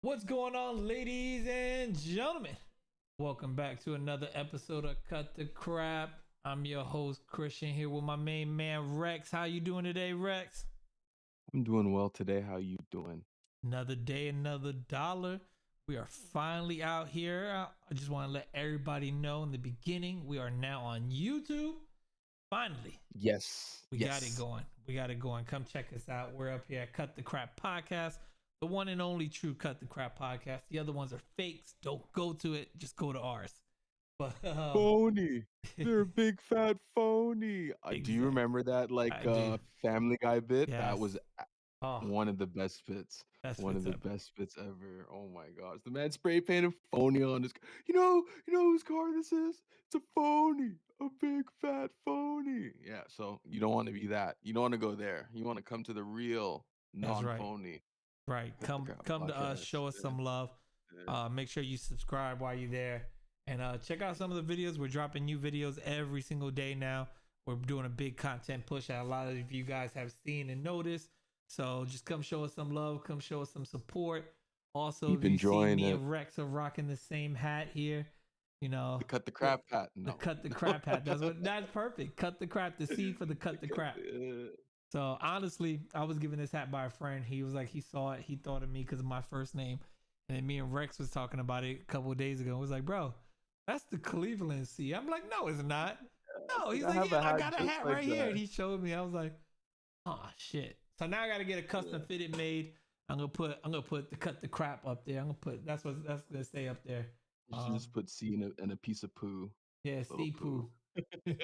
What's going on, ladies and gentlemen? Welcome back to another episode of Cut the Crap. I'm your host Christian here with my main man Rex. How you doing today, Rex? I'm doing well today. How you doing? Another day, another dollar. We are finally out here. I just want to let everybody know in the beginning we are now on YouTube. Finally, Yes, we got it yes. going. We got it going. Come check us out. We're up here at Cut the Crap Podcast, the one and only true Cut the Crap Podcast. The other ones are fakes. Don't go to it. Just go to ours. But Phony. They're a big fat phony. Do you exact. remember that I do. Family Guy bit? That Yes. was Oh, one of the best bits. best One of fits the ever. best bits ever. Oh my gosh. The man spray painted phony on his you know whose car this is? It's a phony. A big fat phony. Yeah, so you don't want to be that. You don't want to go there. You want to come to the real That's right. non-phony. Right. Cut the Come crap come to us. podcast. Show us Yeah, some love. yeah. Make sure you subscribe while you're there, and check out some of the videos. We're dropping new videos every single day now. We're doing a big content push that a lot of you guys have seen and noticed. So just come show us some love. Come show us some support. Also, Keep if you see enjoying me it. and Rex are rocking the same hat here, you know, The cut the the crap hat. the No. cut the crap hat. That's perfect. Cut the crap. The C for the cut the crap. So honestly, I was given this hat by a friend. He was like, he saw it, he thought of me because of my first name, and then me and Rex was talking about it a couple of days ago. I was like, bro, that's the Cleveland C. I'm like, no, it's not. It's No, like he's I like, have yeah, a and I hat got a just hat like right here, and that. he showed me. I was like, oh shit. So now I got to get a custom Yeah. fitted made. I'm gonna put the cut the crap up there. I'm gonna put that's gonna stay up there. You should Um, just put C in a piece of poo. yeah, Little C poo. poo.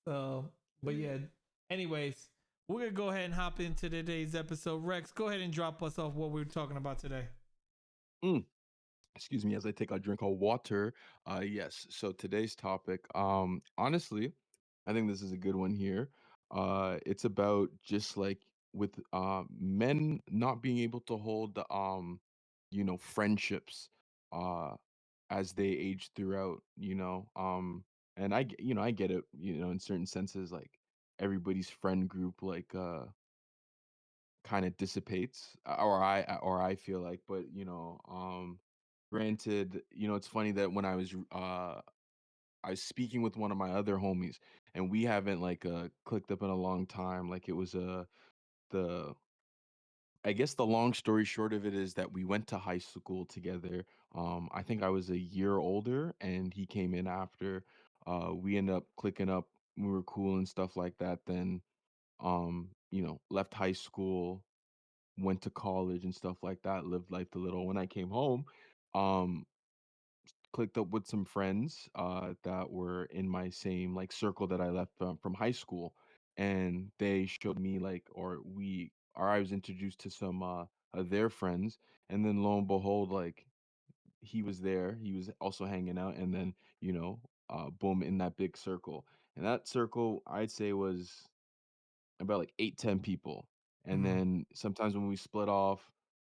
So, but yeah. Anyways, we're gonna go ahead and hop into today's episode. Rex, go ahead and drop us off what we are talking about today. Mm, excuse me as I take a drink of water. Yes. So today's topic, honestly, I think this is a good one here. It's about just like with men not being able to hold the friendships uh as they age throughout, and I get it, in certain senses, like everybody's friend group kind of dissipates, or I feel like, but granted, it's funny that when I was speaking with one of my other homies, and we haven't like clicked up in a long time. Like it was the I guess the long story short of it is that we went to high school together. I think I was a year older and he came in after. We ended up clicking up. We were cool and stuff like that. Then, left high school, went to college and stuff like that, lived life a little. When I came home, um, clicked up with some friends that were in my same like circle that I left from high school, and they showed me like, or I was introduced to some of their friends, and then lo and behold, like he was there, he was also hanging out, and then boom, in that big circle, and that circle I'd say was about like 8, 10 people. And Mm-hmm. then sometimes when we split off,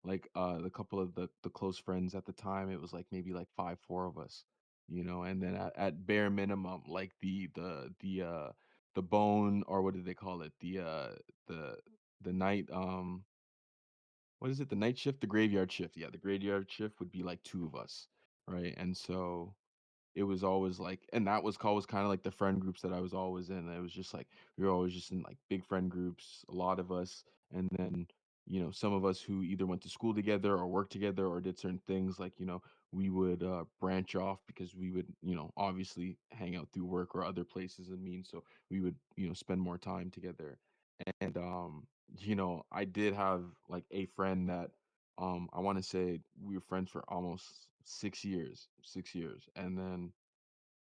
like the couple of the close friends at the time, it was like maybe like 5, 4 of us, and then at bare minimum, like the bone, or what do they call it, the the night, what is it, the night shift, the graveyard shift, yeah, the graveyard shift would be like 2 of us, right? And so it was always like, and that was kind of like the friend groups that I was always in. It was just like we were always just in like big friend groups, a lot of us, and then some of us who either went to school together or worked together or did certain things, like we would branch off because we would obviously hang out through work or other places and means, so we would spend more time together. And I did have like a friend that I want to say we were friends for almost 6 years, 6 years, and then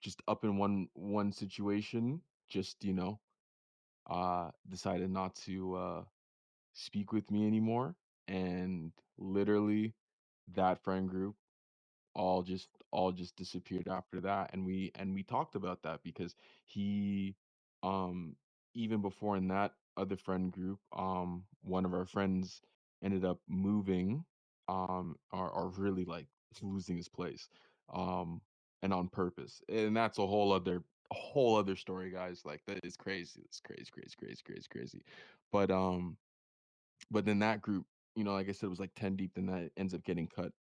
just up in one situation, just decided not to speak with me anymore, and literally that friend group all just disappeared after that. And we talked about that because he um even before, in that other friend group, one of our friends ended up moving, or really like losing his place, um and on purpose, and that's a whole other story, guys. Like, that is crazy. It's crazy, crazy, crazy, crazy, crazy. But then that group like I said, it was like 10 deep, then that ends up getting cut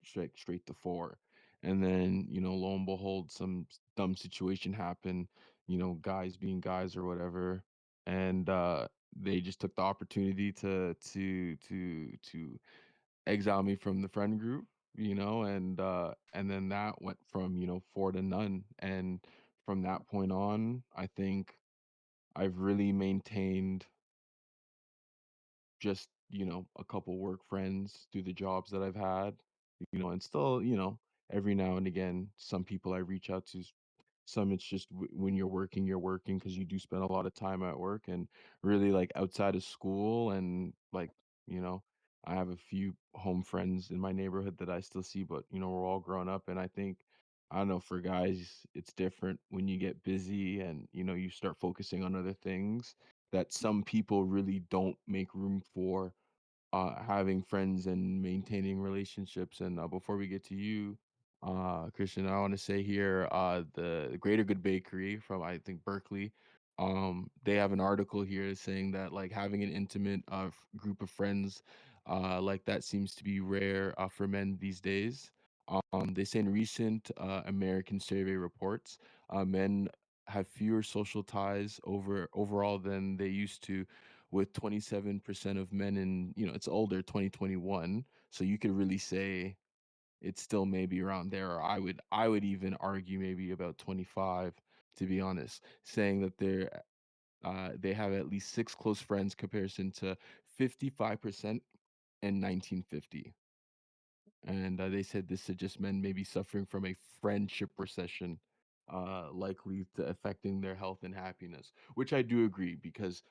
straight to four. And then, lo and behold, some dumb situation happened, guys being guys or whatever. And they just took the opportunity to exile me from the friend group, and then that went from, four to none. And from that point on, I think I've really maintained just, a couple work friends through the jobs that I've had, and still, every now and again, some people I reach out to, some it's just when you're working because you do spend a lot of time at work and really like outside of school and like, you know, I have a few home friends in my neighborhood that I still see, but we're all grown up. And I think, I don't know, for guys, it's different when you get busy and, you start focusing on other things that some people really don't make room for having friends and maintaining relationships. And before we get to you, Christian, I want to say here, the Greater Good Bakery from I think Berkeley, they have an article here saying that like having an intimate group of friends like that seems to be rare for men these days. They say in recent American survey reports, men have fewer social ties overall than they used to, with 27% of men in, it's older, 2021. So you could really say it's still maybe around there. Or I would even argue maybe about 25, to be honest, saying that they have at least six close friends comparison to 55% in 1950. And they said this suggests men may be suffering from a friendship recession, likely to affecting their health and happiness, which I do agree because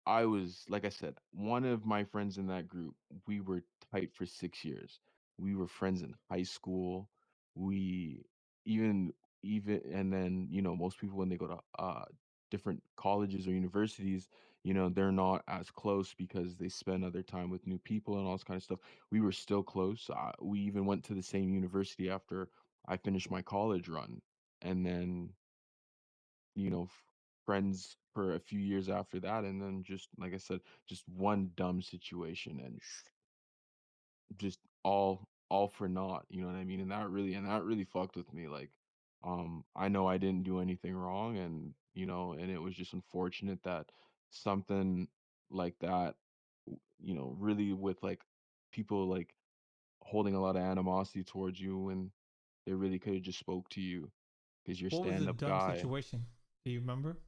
I was, like I said, one of my friends in that group, we were tight for 6 years. We were friends in high school. We even, and then, most people when they go to different colleges or universities, they're not as close because they spend other time with new people and all this kind of stuff. We were still close. We even went to the same university after I finished my college run. And then, friends for a few years after that. And then just, like I said, just one dumb situation and just all for naught, you know what I mean? And that really fucked with me. Like, I know I didn't do anything wrong, and and it was just unfortunate that something like that, really with like people like holding a lot of animosity towards you, and they really could have just spoke to you because you're What was the stand up dumb guy. situation? Do you remember?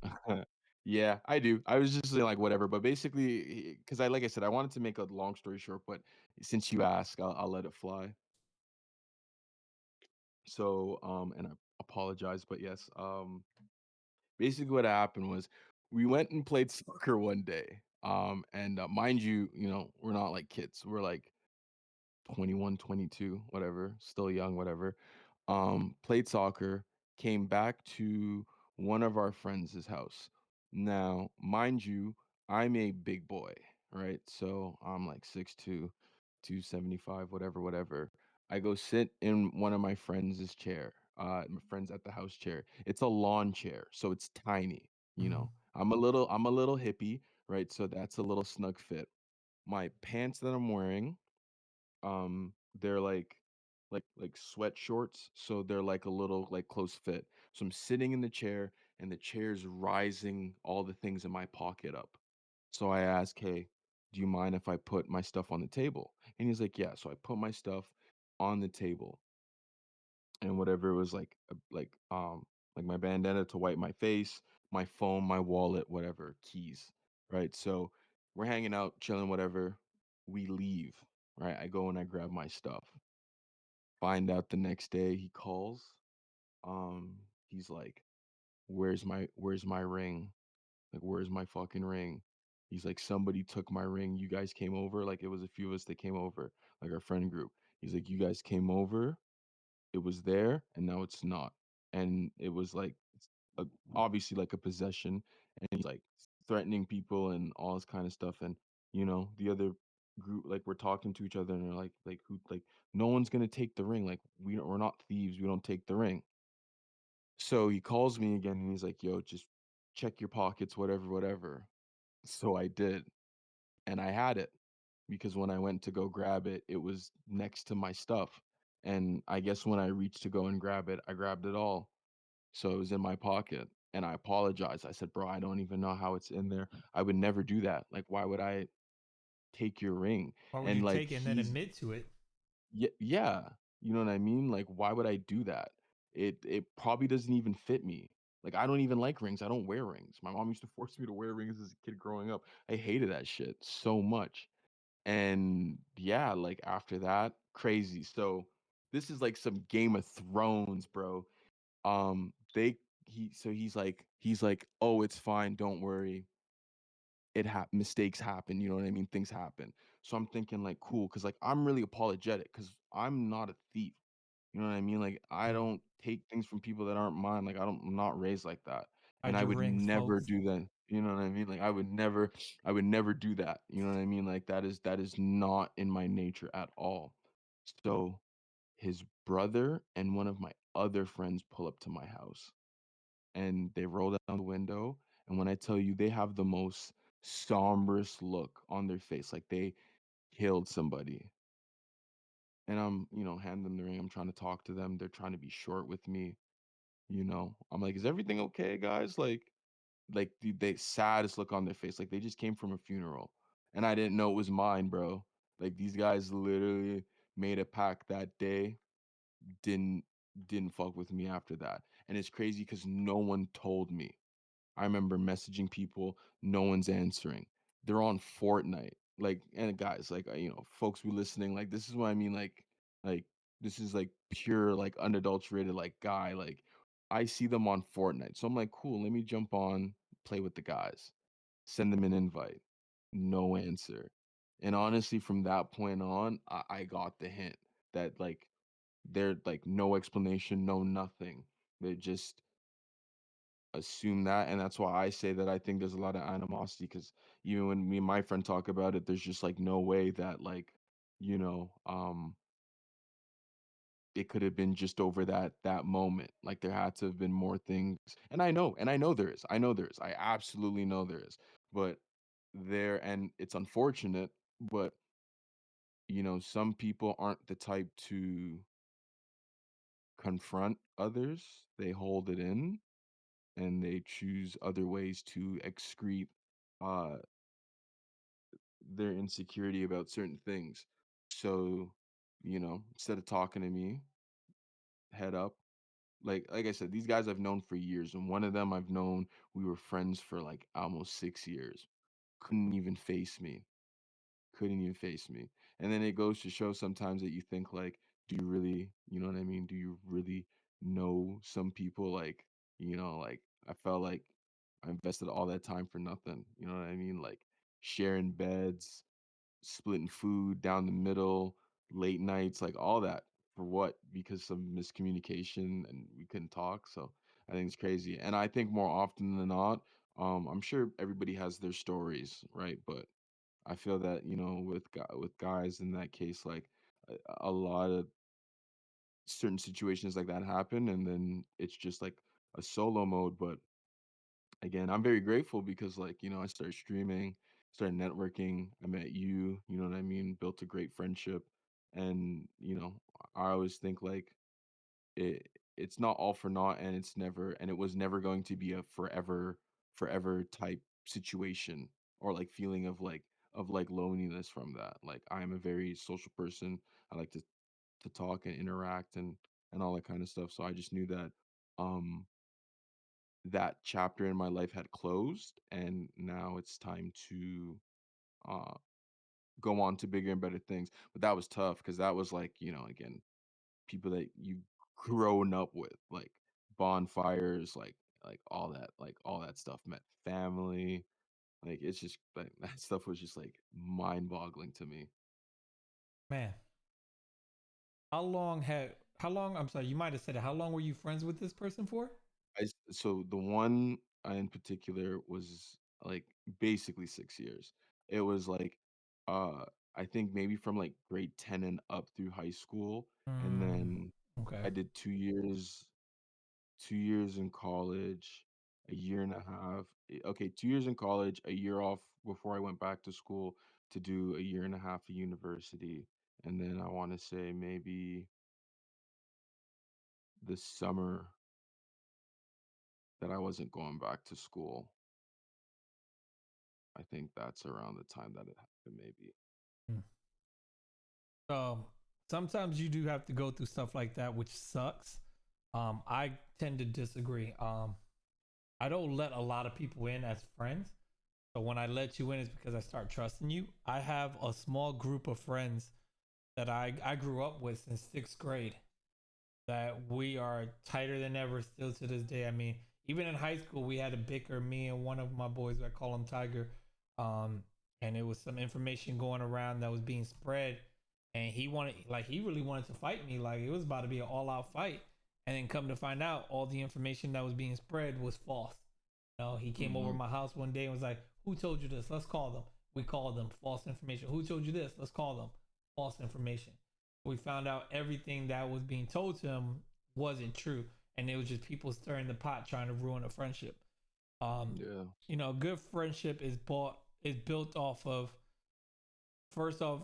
Yeah, I do. I was just saying like whatever, but basically, because like I said, I wanted to make a long story short, but since you ask, I'll let it fly. So, and I apologize, but yes, basically what happened was we went and played soccer one day. And mind you, we're not like kids. We're like 21, 22, whatever, still young, whatever. Played soccer, came back to one of our friends' house. Now, mind you, I'm a big boy, right? So I'm like 6'2", 275, whatever, whatever. I go sit in one of my friends' chair, my friends at the house chair. It's a lawn chair, so it's tiny, Mm, I'm a little hippie, right? So that's a little snug fit. My pants that I'm wearing, they're like sweat shorts, so they're like a little like close fit. So I'm sitting in the chair and the chair's rising all the things in my pocket up. So I ask, "Hey, do you mind if I put my stuff on the table?" And he's like, "Yeah." So I put my stuff on the table and whatever it was like my bandana to wipe my face, my phone, my wallet, whatever, keys, right? So we're hanging out, chilling, whatever. We leave, right? I go and I grab my stuff. Find out the next day he calls. He's like, "Where's my ring? Like, where's my fucking ring?" He's like, "Somebody took my ring. You guys came over. Like, it was a few of us that came over, like our friend group." He's like, "You guys came over. It was there, and now it's not." And it was like, a, obviously like a possession, and he's like threatening people and all this kind of stuff. And the other group, like, we're talking to each other, and they're like who, like, no one's gonna take the ring. Like, we're not thieves. We don't take the ring. So he calls me again, and he's like, "Yo, just check your pockets, whatever, whatever." So I did, and I had it. because when I went to go grab it, it was next to my stuff. And I guess when I reached to go and grab it, I grabbed it all. So it was in my pocket. And I apologized. I said, bro, I don't even know how it's in there. I would never do that. Like, why would I take your ring? Why would you And like, take it and then admit to it? yeah, yeah, you know what I mean? Like, why would I do that? It probably doesn't even fit me. Like, I don't even like rings. I don't wear rings. My mom used to force me to wear rings as a kid growing up. I hated that shit so much. And yeah, like after that, crazy. So this is like some Game of Thrones, bro. They he so he's like, "Oh, it's fine. Don't worry. Mistakes happen, you know what I mean? Things happen." So I'm thinking like, cool, cuz like I'm really apologetic cuz I'm not a thief. You know what I mean? Like I Mm. don't take things from people that aren't mine. Like I'm not raised like that. And Hide I your would rings, never folks. do that. You know what I mean? Like I would never do that. You know what I mean? Like that is not in my nature at all. So his brother and one of my other friends pull up to my house and they roll down the window. And when I tell you, they have the most somberest look on their face, like they killed somebody. And I'm, hand them the ring. I'm trying to talk to them. They're trying to be short with me. I'm like, is everything okay, guys? Like the saddest look on their face, like they just came from a funeral, and I didn't know it was mine, bro. Like these guys literally made a pact that day, didn't didn't fuck with me after that, and it's crazy because no one told me. I remember messaging people, no one's answering. They're on Fortnite. Like, and guys, like, folks be listening, like, this is what I mean, like, this is like pure, like, unadulterated, like, guy. Like, I see them on Fortnite. So I'm like, cool, let me jump on, play with the guys, send them an invite. No answer. And honestly, from that point on, I got the hint that, like, they're like, no explanation, no nothing. They just assume that, and that's why I say that I think there's a lot of animosity because even when me and my friend talk about it, there's just like no way that like, you know, it could have been just over that moment. Like there had to have been more things. And I know there is. I know there is. I absolutely know there is. But and it's unfortunate, but some people aren't the type to confront others. They hold it in and they choose other ways to excrete uh their insecurity about certain things. So, instead of talking to me, head up. Like I said, these guys I've known for years, and one of them I've known, we were friends for like almost 6 years. Couldn't even face me. Couldn't even face me. And then it goes to show sometimes that you think like, do you really, you know what I mean? Do you really know some people? Like I felt like I invested all that time for nothing. You know what I mean? Like sharing beds, splitting food down the middle, late nights, like all that for what? Because some miscommunication and we couldn't talk. So I think it's crazy. And I think more often than not, I'm sure everybody has their stories, right? But I feel that, with guys in that case, like a lot of certain situations like that happen, and then it's just like a solo mode. But again, I'm very grateful because I started streaming, started networking, I met you, you know what I mean, built a great friendship. And, I always think like it's not all for naught, and it was never going to be a forever type situation or like feeling of like loneliness from that. Like I am a very social person. I like to talk and interact and all that kind of stuff. So I just knew that um that chapter in my life had closed, and now it's time to uh go on to bigger and better things. But that was tough because that was like, again, people that you've grown up with, like bonfires, like all that stuff, met family. Like it's just like that stuff was just like mind boggling to me. Man, how long, I'm sorry, you might have said it. How long were you friends with this person for? So the one in particular was like basically 6 years. It was like uh I think maybe from like grade 10 and up through high school. And Mm, then okay. I did 2 years in college, a year and a half. Okay, 2 years in college, a year off before I went back to school. to do a year and a half of university, and then I want to say maybe this summer that I wasn't going back to school. I think that's around the time that it happened, maybe. Mm. So sometimes you do have to go through stuff like that, which sucks. I tend to disagree. I don't let a lot of people in as friends. So when I let you in, it's because I start trusting you. I have a small group of friends that I grew up with since sixth grade that we are tighter than ever still to this day. I mean, even in high school, we had a bicker, me and one of my boys, I call him Tiger. Um, and it was some information going around that was being spread. And he really wanted to fight me. Like, it was about to be an all out fight. And then come to find out, all the information that was being spread was false. He came over Hmm. my house one day and was like, "Who told you this? Let's call them." We called them. False information. Who told you this? Let's call them. False information. We found out everything that was being told to him wasn't true, and it was just people stirring the pot trying to ruin a friendship. Um, Yeah. good friendship is built off of, first off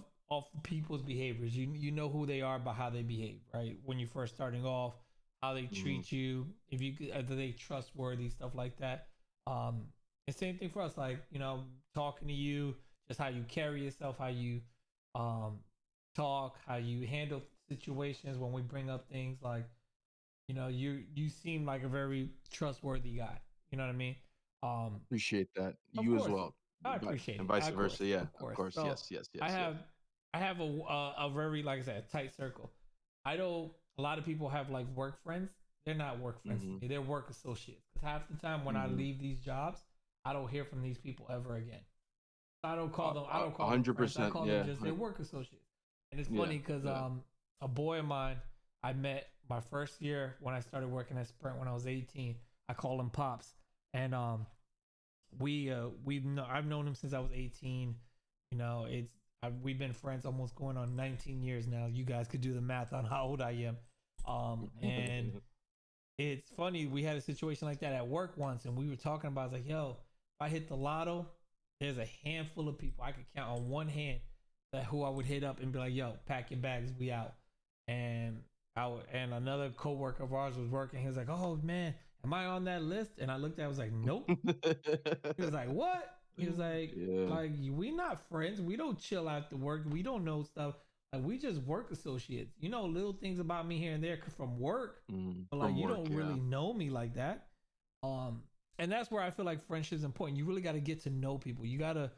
people's behaviors. You know who they are by how they behave, right? When you first starting off, how they Hmm. treat you, if you are they trustworthy, stuff like that. Um, the same thing for us, like talking to you, just how you carry yourself, how you um talk, how you handle situations when we bring up things like you seem like a very trustworthy guy. You know what I mean? Um, Appreciate that. of You as course, well. I But appreciate and it. vice Of course, versa. Yeah. of Of course. course. So Yes. Yes. I Yes. Yeah. have I have a very, like I said, a tight circle. I know a lot of people have like work friends. They're not work friends to Hmm. me. They're work associates. Because half the time when I Hmm. leave these jobs, I don't hear from these people ever again. I don't call A them. I a- don't a call them hundred friends. I percent. call them Yeah. just their work associates. And it's Yeah. funny because Yeah. a boy of mine I met my first year when I started working at Sprint when I was 18. I call him Pops, and I've known him since I was 18. We've been friends almost going on 19 years now. You guys could do the math on how old I am. And it's funny, we had a situation like that at work once, and we were talking about, I was like, yo, if I hit the lotto, there's a handful of people I could count on one hand that who I would hit up and be like, yo, pack your bags, we out. And and another coworker of ours was working. He was like, oh man, am I on that list? And I looked at it, I was like, nope. He was like, what? He was Yeah. like we not friends. We don't chill after work. We don't know stuff. Like, we just work associates. You know, little things about me here and there from work, but like From you work. don't Yeah. really know me like that. Um, and that's where I feel like friendship is important. You really got to get to know people. You gotta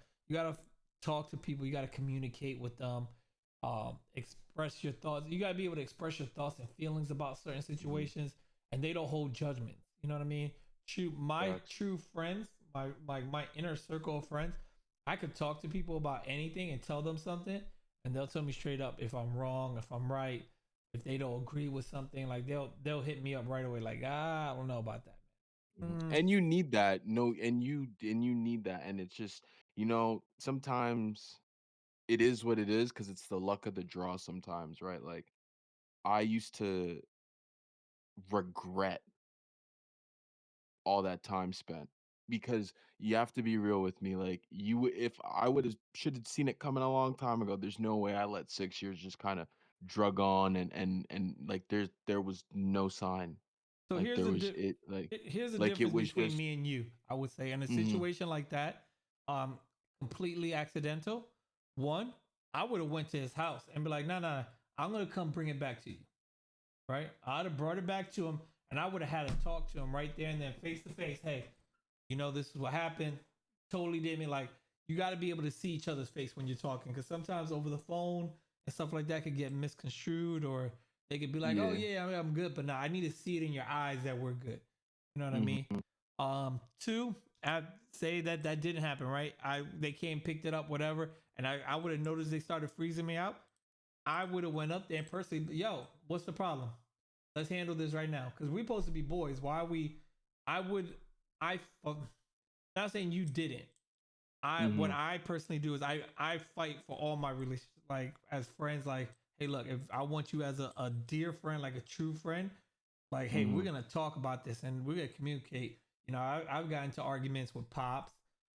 talk to people. You got to communicate with them. Express your thoughts. You got to be able to express your thoughts and feelings about certain Hmm. situations, and they don't hold judgment. You know what I mean? My Facts. true friends, my inner circle of friends, I could talk to people about anything and tell them something, and they'll tell me straight up if I'm wrong, if I'm right, if they don't agree with something. Like, they'll hit me up right away. Like, I don't know about that, man. And you need that. No, and you need that. And it's just, sometimes it is what it is because it's the luck of the draw sometimes, right? Like I used to regret all that time spent because you have to be real with me. Like if I would have should have seen it coming a long time ago, there's no way I let 6 years just kind of drug on and like there was no sign. So Like there was it here's the like it difference was between just me and you. I would say in a mhm, situation like that, completely accidental. One, I would have went to his house and be like, "No, no, I'm gonna come bring it back to you." Right? I'd have brought it back to him, and I would have had to talk to him right there and then, face to face. Hey, this is what happened. Totally did me. Like, you got to be able to see each other's face when you're talking, because sometimes over the phone and stuff like that could get misconstrued, or they could be like, "Oh yeah. yeah, I'm good," but now I need to see it in your eyes that we're good. You know what I mean? Mhm. Two, I say that didn't happen. Right? They came, picked it up, whatever, and I would have noticed they started freezing me out. I would have went up there and personally, yo, what's the problem? Let's handle this right now, because we're supposed to be boys. Why are we? I would. I. Not saying you didn't. What Mhm. I personally do is I fight for all my relations, like as friends. Like, hey, look, if I want you as a dear friend, like a true friend, like, hey, we're Mhm. gonna talk about this and we're gonna communicate. I've gotten into arguments with pops.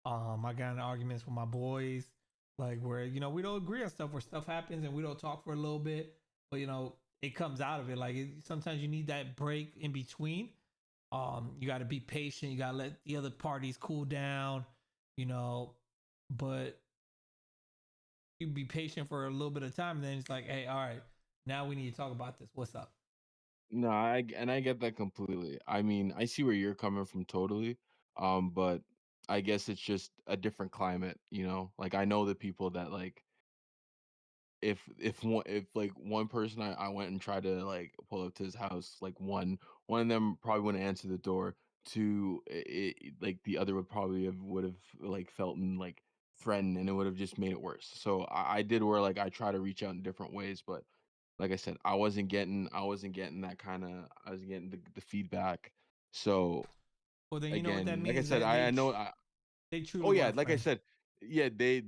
I got into arguments with my boys. like where we don't agree on stuff, where stuff happens and we don't talk for a little bit, but it comes out of it. Like sometimes you need that break in between. You got to be patient. You got to let the other parties cool down. You know, but you be patient for a little bit of time, and then it's like, hey, all right, now we need to talk about this. What's up? No, I get that completely. I mean, I see where you're coming from totally. But I guess it's just a different climate, you know? Like I know the people that like if like one person I went and tried to like pull up to his house, like one of them probably wouldn't answer the door. Two, like the other would have like felt and like threatened, and it would have just made it worse. So I did where like I try to reach out in different ways, but like I said, I wasn't getting that kind of I was getting the feedback. So Well, then you know what that again, like I means, said, that I know they oh truly yeah, weren't like I friends. said, yeah, they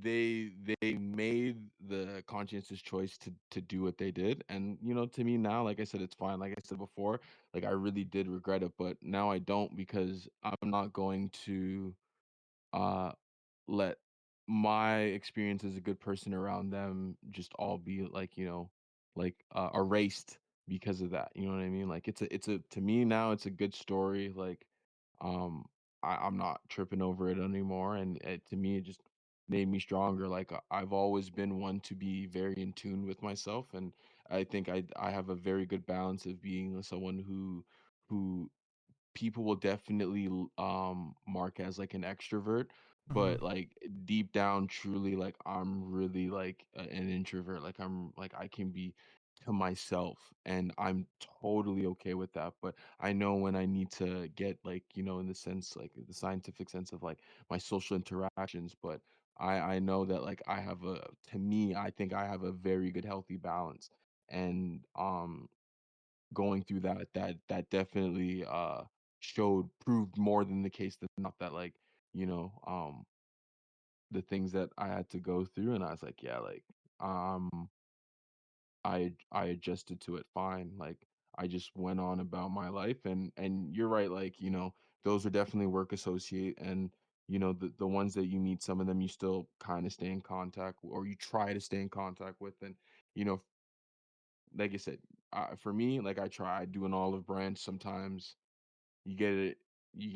made the conscientious choice to do what they did, and to me now, like I said, it's fine. Like I said before, like I really did regret it, but now I don't because I'm not going to uh let my experience as a good person around them just all be like like erased because of that. You know what I mean? Like it's a to me now it's a good story. Like um I'm not tripping over it anymore, and to me it just made me stronger. Like I've always been one to be very in tune with myself, and I think I have a very good balance of being someone who people will definitely mark as like an extrovert, Hmm. but like deep down truly like I'm really like an introvert. Like I'm like I can be to myself, and I'm totally okay with that. But I know when I need to get like in the sense like the scientific sense of like my social interactions. But I know that like I have a to me I think I have a very good healthy balance. And going through that definitely showed proved more than the case than not that like you know um the things that I had to go through, and I was like, yeah, like um I adjusted to it fine. Like I just went on about my life, and you're right, like those are definitely work associate, and the ones that you meet, some of them you still kind of stay in contact or you try to stay in contact with. And you know like I said, for me, like I do an olive branch sometimes. You get it, you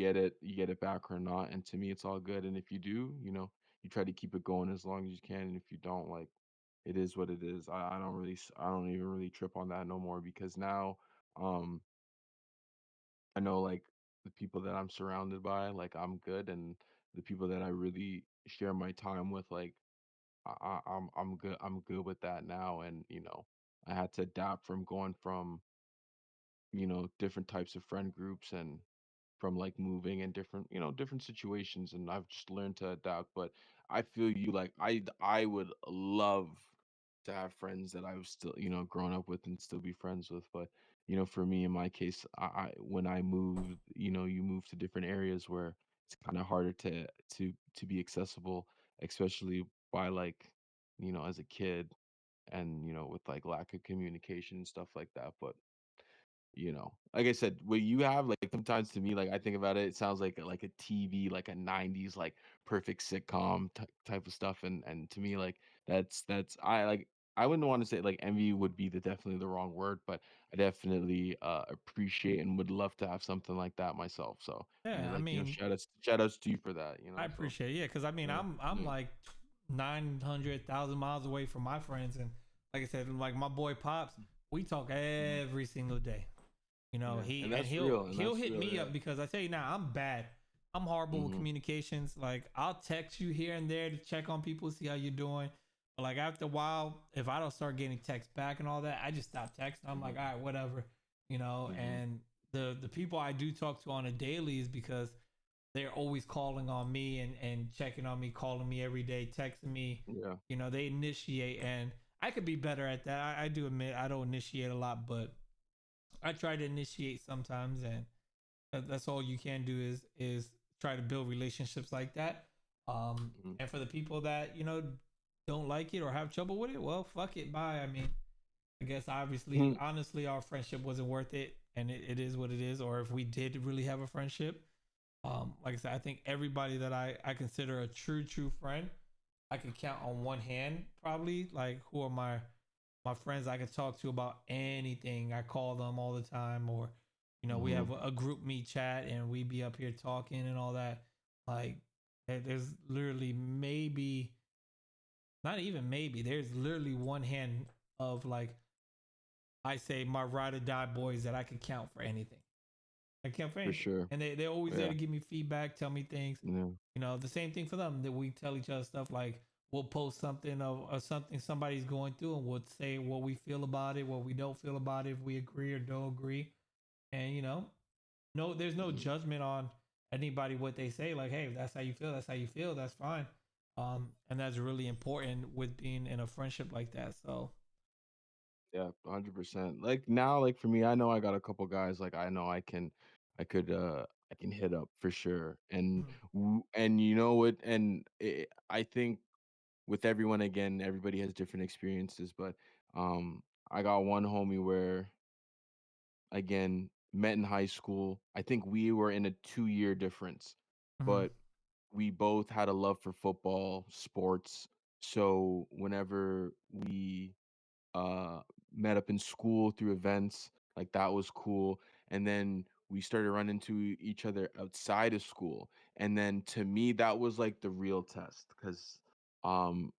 get it back or not, and to me, it's all good. And if you do, you try to keep it going as long as you can. And if you don't, like, it is what it is. I don't even really trip on that no more because now, um, I know like the people that I'm surrounded by, like I'm good, and the people that I really share my time with, like I'm good. I'm good with that now, and I had to adapt from going from different types of friend groups and from like moving in different situations, and I've just learned to adapt. But I feel you, like I would love to have friends that I was still grown up with and still be friends with. But for me in my case, I when I moved, you move to different areas where it's kind of harder to be accessible, especially by like as a kid, and with like lack of communication and stuff like that. But like I said, what you have, like sometimes to me, like I think about it, it sounds like a TV, like a '90s, like perfect sitcom type of stuff, and to me, like that's I like I wouldn't want to say like envy would be the definitely the wrong word, but I definitely appreciate and would love to have something like that myself. So Yeah, I like mean, shout outs to you for that. I So appreciate it. Yeah, because I mean, yeah, I'm yeah, like 900,000 miles away from my friends, and like I said, like my boy Pops, we talk mhm, every single day. yeah, He and and that's he'll real, and he'll that's hit real, me yeah. up because I tell you now, I'm bad. I'm horrible with Hmm. communications. Like I'll text you here and there to check on people, see how you're doing. But like after a while, if I don't start getting texts back and all that, I just stop texting. I'm like, Hmm. all right, whatever, Hmm. And the people I do talk to on a daily is because they're always calling on me and checking on me, calling me every day, texting me. Yeah. They initiate, and I could be better at that. I do admit I don't initiate a lot, but I try to initiate sometimes, and that's all you can do is try to build relationships like that. Hmm. And for the people that don't like it or have trouble with it, well, fuck it, bye. I mean, I guess obviously, honestly, our friendship wasn't worth it, and it is what it is. Or if we did really have a friendship, like I said, I think everybody that I consider a true friend, I could count on one hand probably, like who are my friends I could talk to about anything. I call them all the time, or we Hmm. have a group meet chat and we be up here talking and all that. Like there's literally maybe not even maybe there's literally one hand of like I say my ride or die boys that I could count for anything. I count for For anything, sure. and they're always there Yeah. to give me feedback, tell me things. Yeah. The same thing for them that we tell each other stuff like we'll post something of something somebody's going through and we'll say what we feel about it, what we don't feel about it, if we agree or don't agree. And no, there's no Mhm. judgment on anybody what they say. Like, hey, if that's how you feel, that's how you feel, that's fine. And that's really important with being in a friendship like that. So, Yeah, 100%. Like now, like for me, I know I got a couple guys like I know I can hit up for sure. And mhm, and you know what? And I think with everyone again, everybody has different experiences, but I got one homie where again met in high school. I think we were in a 2-year difference, mhm, but we both had a love for football, sports. So whenever we uh met up in school through events, like that was cool. And then we started running into each other outside of school, and then to me that was like the real test because um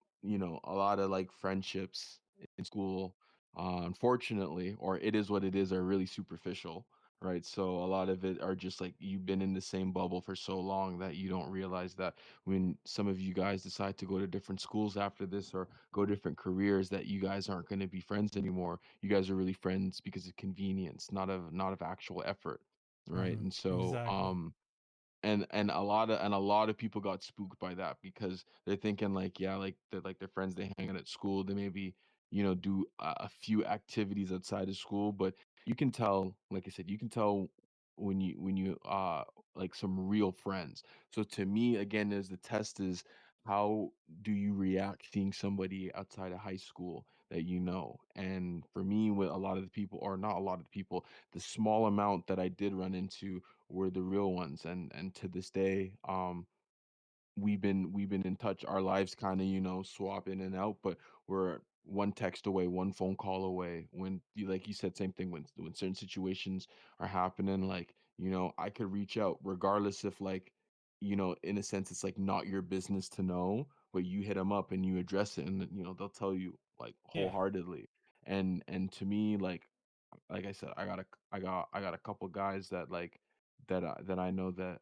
a lot of like friendships in school, unfortunately, or it is what it is, are really superficial, right? So a lot of it are just like you've been in the same bubble for so long that you don't realize that when some of you guys decide to go to different schools after this or go different careers, that you guys aren't going to be friends anymore. You guys are really friends because of convenience, not of actual effort, right? mhm, And so exactly. and a lot of people got spooked by that because they're thinking like, yeah, like their friends they hang out at school, they maybe do a few activities outside of school, but you can tell, like I said, you can tell when you like some real friends. So to me again, is the test is how do you react seeing somebody outside of high school that and for me, with a lot of the people, or not a lot of the people, the small amount that I did run into were the real ones, and to this day we've been in touch. Our lives kind of swap in and out, but we're one text away, one phone call away. When you, like you said, same thing, when certain situations are happening, like I could reach out regardless if, like, in a sense it's like not your business to know, but you hit them up and you address it, and they'll tell you like Yeah. wholeheartedly. And to me, like I said, I got a couple guys that like that I know that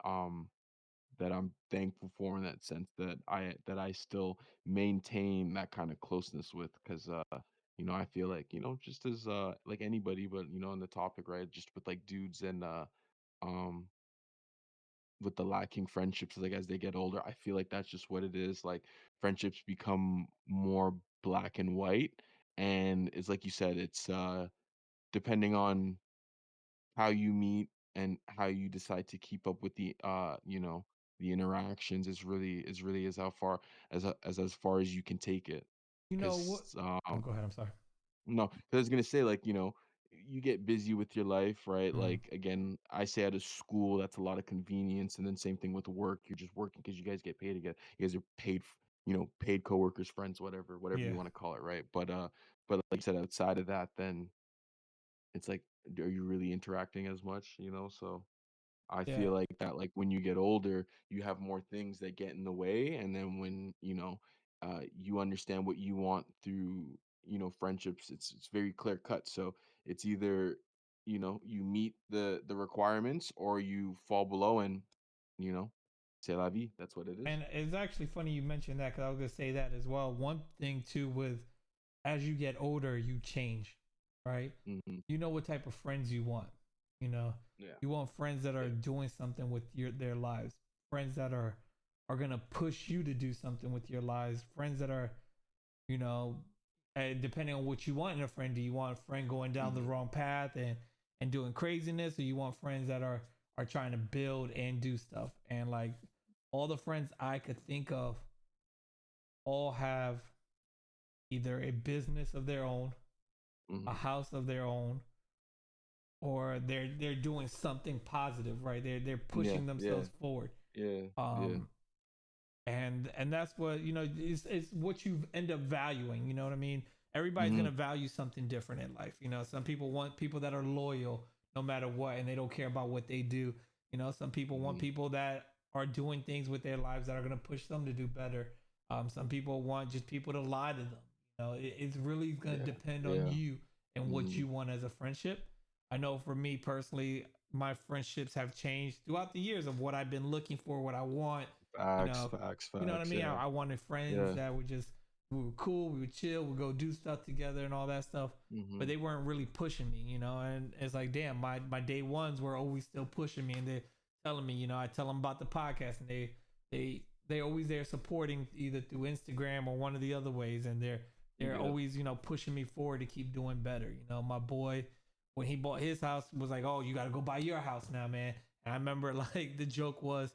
I'm thankful for, in that sense, that I still maintain that kind of closeness with, because I feel like, just as like anybody, but on the topic, right, just with like dudes and um with the lacking friendships, like as they get older, I feel like that's just what it is. Like friendships become more black and white, and it's like you said, it's depending on how you meet and how you decide to keep up with the interactions, is really as how far as far as you can take it. You know what? Because Oh, go ahead. I'm sorry. no, 'cause I was gonna say, like, you get busy with your life, right? Mhm. Like, again, I say out of school, that's a lot of convenience, and then same thing with work. You're just working because you guys get paid together. You guys are paid, paid coworkers, friends, whatever you Yeah. want to call it, right? But like I said, outside of that, then it's like, are you really interacting as much? So I Yeah. feel like that, like when you get older, you have more things that get in the way, and then when you understand what you want through friendships, it's very clear cut. So it's either you meet the requirements, or you fall below, and you know c'est la vie. That's what it is. And it's actually funny you mentioned that because I was gonna say that as well. One thing too with as you get older, you change, right? Hmm. You know what type of friends you want. You know, Yeah. you want friends that are Yeah. doing something with their lives. Friends that are gonna push you to do something with your lives. Friends that are, you know, depending on what you want in a friend. Do you want a friend going down the Hmm. wrong path and doing craziness, or you want friends that are trying to build and do stuff? And like all the friends I could think of all have either a business of their own, a Hmm. house of their own, or they're doing something positive, right? They're Yeah. pushing Yeah. themselves forward. Yeah. Yeah. Um, and that's what it's what you end up valuing. You know what I mean? Everybody's Mhm. gonna value something different in life. Some people want people that are loyal no matter what, and they don't care about what they do. Some people want Mhm. people that are doing things with their lives that are gonna push them to do better. Some people want just people to lie to them. It's really gonna Yeah. depend on Yeah. you and what Mhm. you want as a friendship. I know for me personally, my friendships have changed throughout the years of what I've been looking for, what I want. You Facts, know, facts, you know what I facts. mean? Yeah. I wanted friends Yeah. that were just we were cool, we would chill, we would go do stuff together and all that stuff. But Mhm. they weren't really pushing me. And it's like, damn, my day ones were always still pushing me, and they're telling me, I tell them about the podcast, and they always there supporting either through Instagram or one of the other ways, and they're Yeah. always pushing me forward to keep doing better. My boy, when he bought his house, was like, oh, you got to go buy your house now, man. And I remember like the joke was,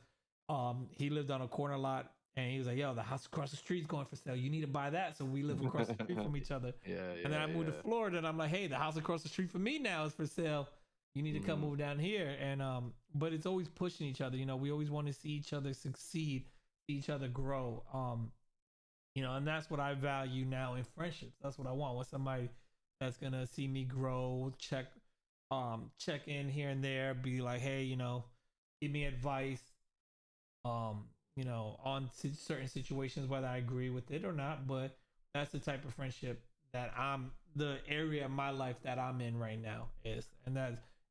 he lived on a corner lot, and he was like, yo, the house across the street's going for sale. You need to buy that so we live across the street from each other. Yeah, And then yeah, I moved to yeah. Florida, and I'm like, hey, the house across the street from me now is for sale. You need to come Mhm. move down here. And but it's always pushing each other. We always want to see each other succeed, see each other grow. And that's what I value now in friendships. That's what I want. With somebody that's gonna see me grow, check in here and there, be like, hey, give me advice, on certain situations, whether I agree with it or not. But that's the type of friendship that the area of my life that I'm in right now is, and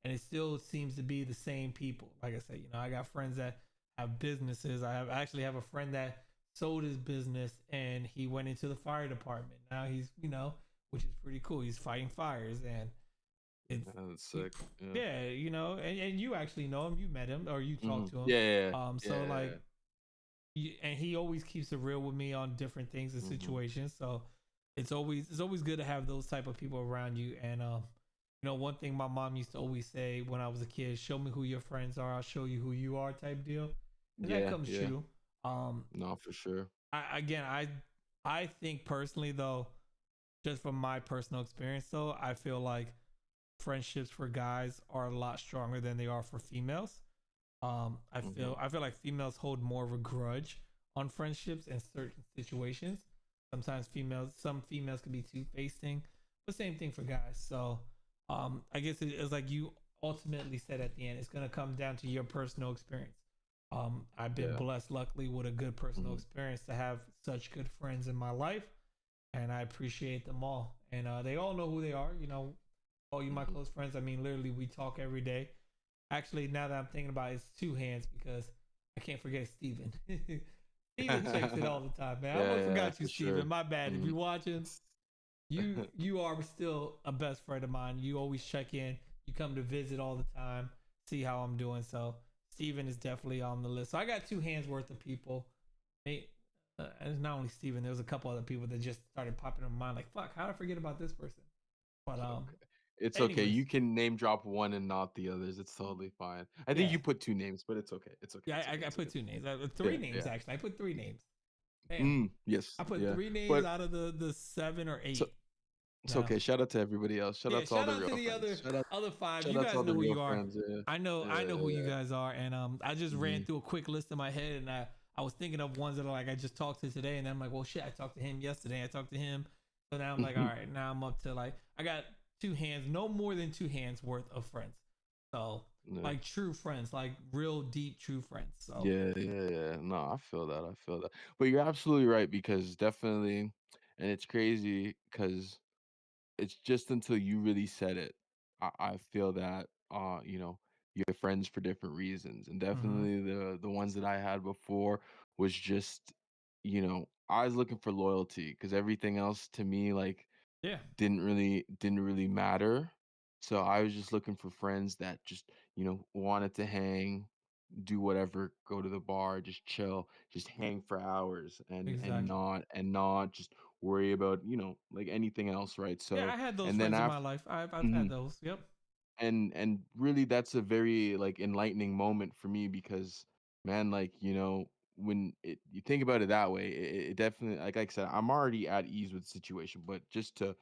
it still seems to be the same people. Like I said, I got friends that have businesses. I actually have a friend that sold his business and he went into the fire department. Now he's, which is pretty cool. He's fighting fires, and it's Yeah, that's sick. Yeah. yeah, and you actually know him, you met him or you talked Mhm. to him. Yeah, yeah, yeah. So Yeah, yeah, like, and he always keeps it real with me on different things and yeah. Mhm. situations. So it's always good to have those type of people around you. And one thing my mom used to always say when I was a kid: "Show me who your friends are, I'll show you who you are," type deal, and that Yeah, comes yeah. true. Um, No, for sure. I think personally though, just from my personal experience though, I feel like friendships for guys are a lot stronger than they are for females. I feel Mhm. I feel like females hold more of a grudge on friendships in certain situations. Some females can be two facing, but same thing for guys. So, I guess it's like you ultimately said at the end, it's gonna come down to your personal experience. I've been Yeah. blessed, luckily, with a good personal Mhm. experience to have such good friends in my life, and I appreciate them all. And they all know who they are. All you my Mhm. close friends. I mean, literally, we talk every day. Actually, now that I'm thinking about it, it's two hands because I can't forget Steven. Steven checks it all the time, man. I Yeah, almost yeah, forgot you, for Steven. sure. My bad. If Mhm. you're watching, you are still a best friend of mine. You always check in. You come to visit all the time, see how I'm doing. So Steven is definitely on the list. So I got two hands worth of people. And it's not only Steven. There's a couple other people that just started popping in my mind. Like, fuck, how did I forget about this person? But It's okay. It's okay. anyways, You can name drop one and not the others. It's totally fine. I think yeah. you put two names, but it's okay. It's okay. Yeah, It's okay. I It's okay. put two names. Three Yeah, names yeah. actually. I put three names. Damn, Yes, I put yeah. three names But out of the seven or so eight. it's Now, okay. Shout out to everybody else. Shout yeah. out to all Shout the out to real the friends. other five. Shout You out to guys all know the who real you are. friends. Yeah. I know who you Yeah, guys are, and I just yeah. ran Mhm. through a quick list in my head, and I was thinking of ones that are like I just talked to today, and then I'm like, well, shit, I talked to him yesterday. I talked to him, so now I'm like, all right, now I'm up to like I got two hands, no more than two hands worth of friends. So Yeah. like true friends, like real deep true friends. So Yeah, yeah, yeah. No, I feel that. I feel that. But you're absolutely right because definitely, and it's crazy because it's just until you really said it, I feel that you have friends for different reasons, and mm-hmm. definitely the ones that I had before was just, I was looking for loyalty because everything else to me like Yeah, didn't really matter. So I was just looking for friends that just wanted to hang, do whatever, go to the bar, just chill, just hang for hours exactly. and not just worry about, like anything else, right? Yeah, So I had those and then friends in my after life. I've had those. Yep. and really that's a very like enlightening moment for me because man, like, when you think about it that way, it definitely like I said, I'm already at ease with the situation, but just to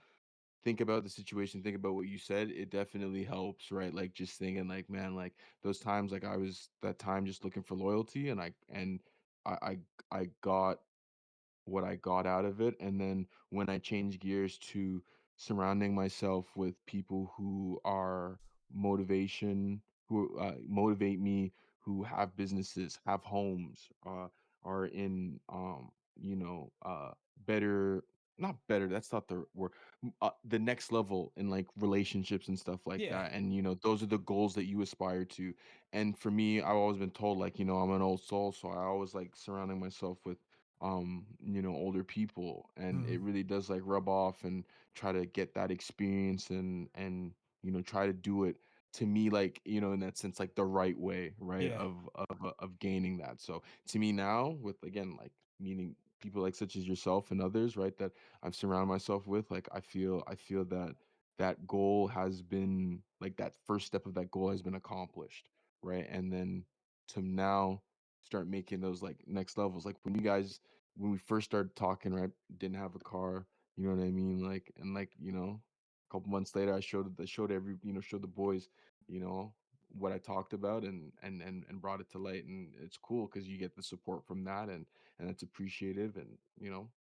think about the situation, think about what you said, it definitely helps, right? Like just thinking like, man, like those times like I was that time just looking for loyalty and I I got what I got out of it. And then when I change gears to surrounding myself with people who are motivate me, who have businesses, have homes, are in you know, better, not better, that's not the word, the next level in like relationships and stuff like Yeah. that. And those are the goals that you aspire to. And for me, I've always been told like, I'm an old soul, so I always like surrounding myself with older people, and Mm. it really does like rub off and try to get that experience, and try to do it to me, like, in that sense, like the right way, right, Yeah. of gaining that. So to me now, with again like meeting people like such as yourself and others, right, that I've surrounded myself with, like I feel that that goal has been like that first step of that goal has been accomplished, right? And then to now start making those like next levels, like when we first started talking, right, didn't have a car, you know what I mean? Like, and like, a couple months later, showed the boys, you know, what I talked about, and brought it to light. And it's cool because you get the support from that, and it's appreciative. And,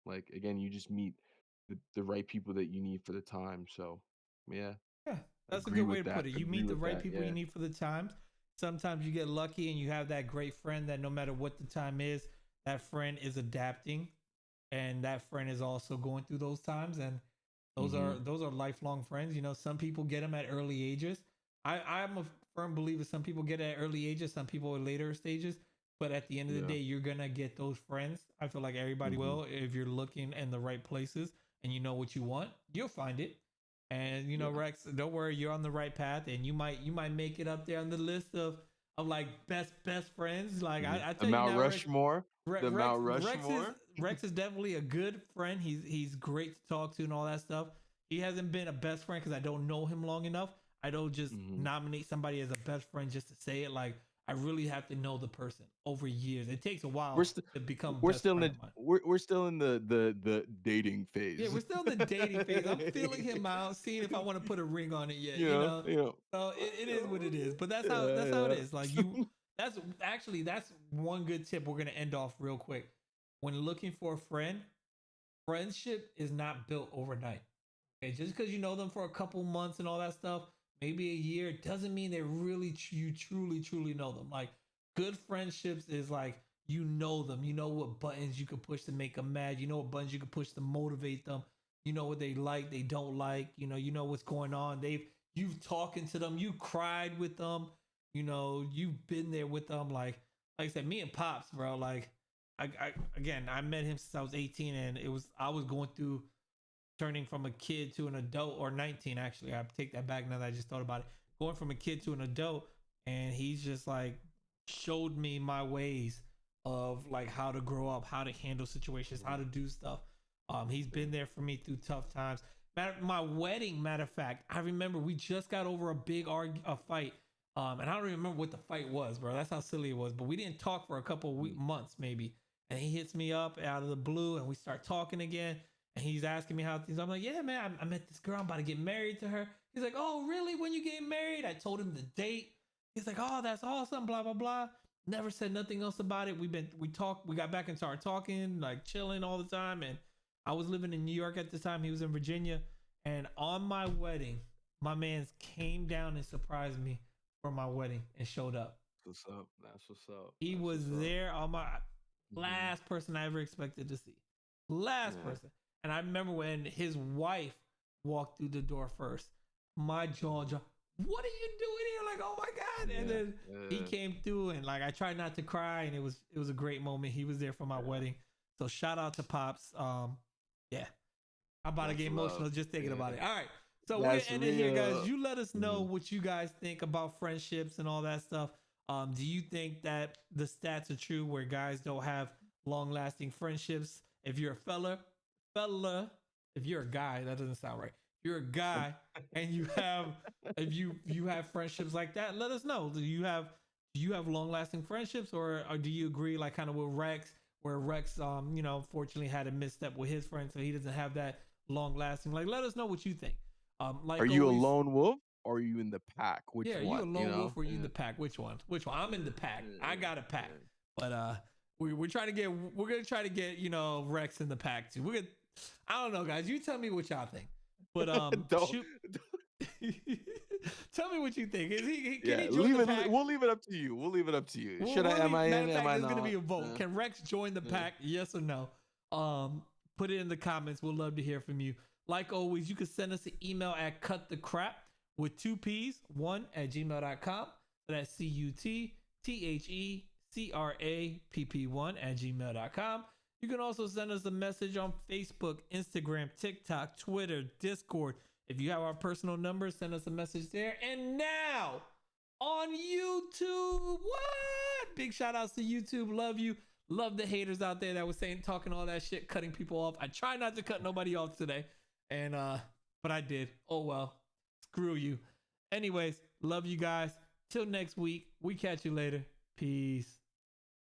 like, again, you just meet the right people that you need for the time. So, yeah, Yeah, that's a agree good way with to put that. it. You Agree meet the with right that. people you Yeah. need for the times. Sometimes you get lucky and you have that great friend that no matter what the time is, that friend is adapting and that friend is also going through those times, and Mm-hmm. those are lifelong friends. Some people get them at early ages. I'm a firm believer some people get it at early ages, some people at later stages, but at the end of the Yeah. day you're gonna get those friends. I feel like everybody Mm-hmm. will, if you're looking in the right places and you know what you want, you'll find it. And Yeah. Rex, don't worry, you're on the right path, and you might make it up there on the list of like best friends. Like Hmm. I The tell you Mount now, Rex, Rushmore. The Rex Mount Rex is Rushmore. Rex is definitely a good friend. He's great to talk to and all that stuff. He hasn't been a best friend because I don't know him long enough. I don't just Hmm. nominate somebody as a best friend just to say it. Like, I really have to know the person over years. It takes a We're while still to become a we're best still in friend the of mine. we're still in the dating Yeah, phase. we're still in the dating phase. I'm feeling him out, seeing if I want to put a ring on it yet. you know, you know. So it is what it is. But that's how it Yeah, is. Like yeah. that's one good tip. We're gonna end off real quick. When looking for a friend, friendship is not built overnight. Okay, just because you know them for a couple months and all that stuff, maybe a year, doesn't mean they really you truly know them. Like, good friendships is like, you know them. You know what buttons you can push to make them mad. You know what buttons you can push to motivate them. You know what they like, they don't like. You know what's going on. You've talking to them. You cried with them. You've been there with them. Like I said, me and Pops, bro. Like, again, I met him since I was 18, and I was going through turning from a kid to an adult, or 19 actually. I take that back now that I just thought about it. Going from a kid to an adult, and he's just like showed me my ways of like how to grow up, how to handle situations, how to do stuff. He's been there for me through tough times. My wedding, matter of fact, I remember we just got over a fight. And I don't even remember what the fight was, bro. That's how silly it was. But we didn't talk for a couple months, maybe. And he hits me up out of the blue, and we start talking again. And he's asking me how things. I'm like, yeah, man, I met this girl. I'm about to get married to her. He's like, oh, really? When you get married? I told him the date. He's like, oh, that's awesome. Blah blah blah. Never said nothing else about it. We talked. We got back and started talking, like chilling all the time. And I was living in New York at the time. He was in Virginia. And on my wedding, my man's came down and surprised me for my wedding and showed up. That's what's up. That's what's up. He That's was what's up. there on my Hmm. last person I ever expected to see. Last Yeah. person. And I remember when his wife walked through the door first. My jaw Hmm. dropped. What are you doing here? Like, oh my God. And Yeah. then he Yeah. came through, and like I tried not to cry, and it was a great moment. He was there for my Yeah. wedding. So shout out to Pops. Yeah. I'm about to That's get love. emotional just thinking about Yeah. it. All right. So we're gonna That's end it here, guys. real. You let us know Hmm. what you guys think about friendships and all that stuff. Do you think that the stats are true where guys don't have long lasting friendships? If you're a fella, if you're a guy, that doesn't sound right. If you're a guy and you have if you have friendships like that, let us know. Do you have long lasting friendships, or do you agree, like kind of with Rex, where Rex fortunately had a misstep with his friend, so he doesn't have that long lasting. Like, let us know what you think. Are Like you a always, lone wolf or are you in the pack? yeah, Which are you a one? You lone wolf know? or are you in Yeah. the pack? Which one? I'm in the pack. I got a pack. Yeah. But we're gonna try to get Rex in the pack too. I don't know, guys. You tell me what y'all think. But Don't. shoot. Tell me what you think. Can Yeah, he join the pack? we'll leave it up to you. We'll leave it up to you. Should I? Am I Matter in? of fact, Am I there's gonna be not? a vote. Can Rex join the pack? Yes or no? Put it in the comments. We'll love to hear from you. Like always, you can send us an email at cutthecrap with 2 P's, 1@gmail.com. That's CUTTHECRAPP1@gmail.com. You can also send us a message on Facebook, Instagram, TikTok, Twitter, Discord. If you have our personal numbers, send us a message there. And now on YouTube, what? Big shout outs to YouTube. Love you. Love the haters out there that was talking all that shit, cutting people off. I try not to cut nobody off today. And but I did. Oh well. Screw you. Anyways, love you guys. Till next week. We catch you later. Peace.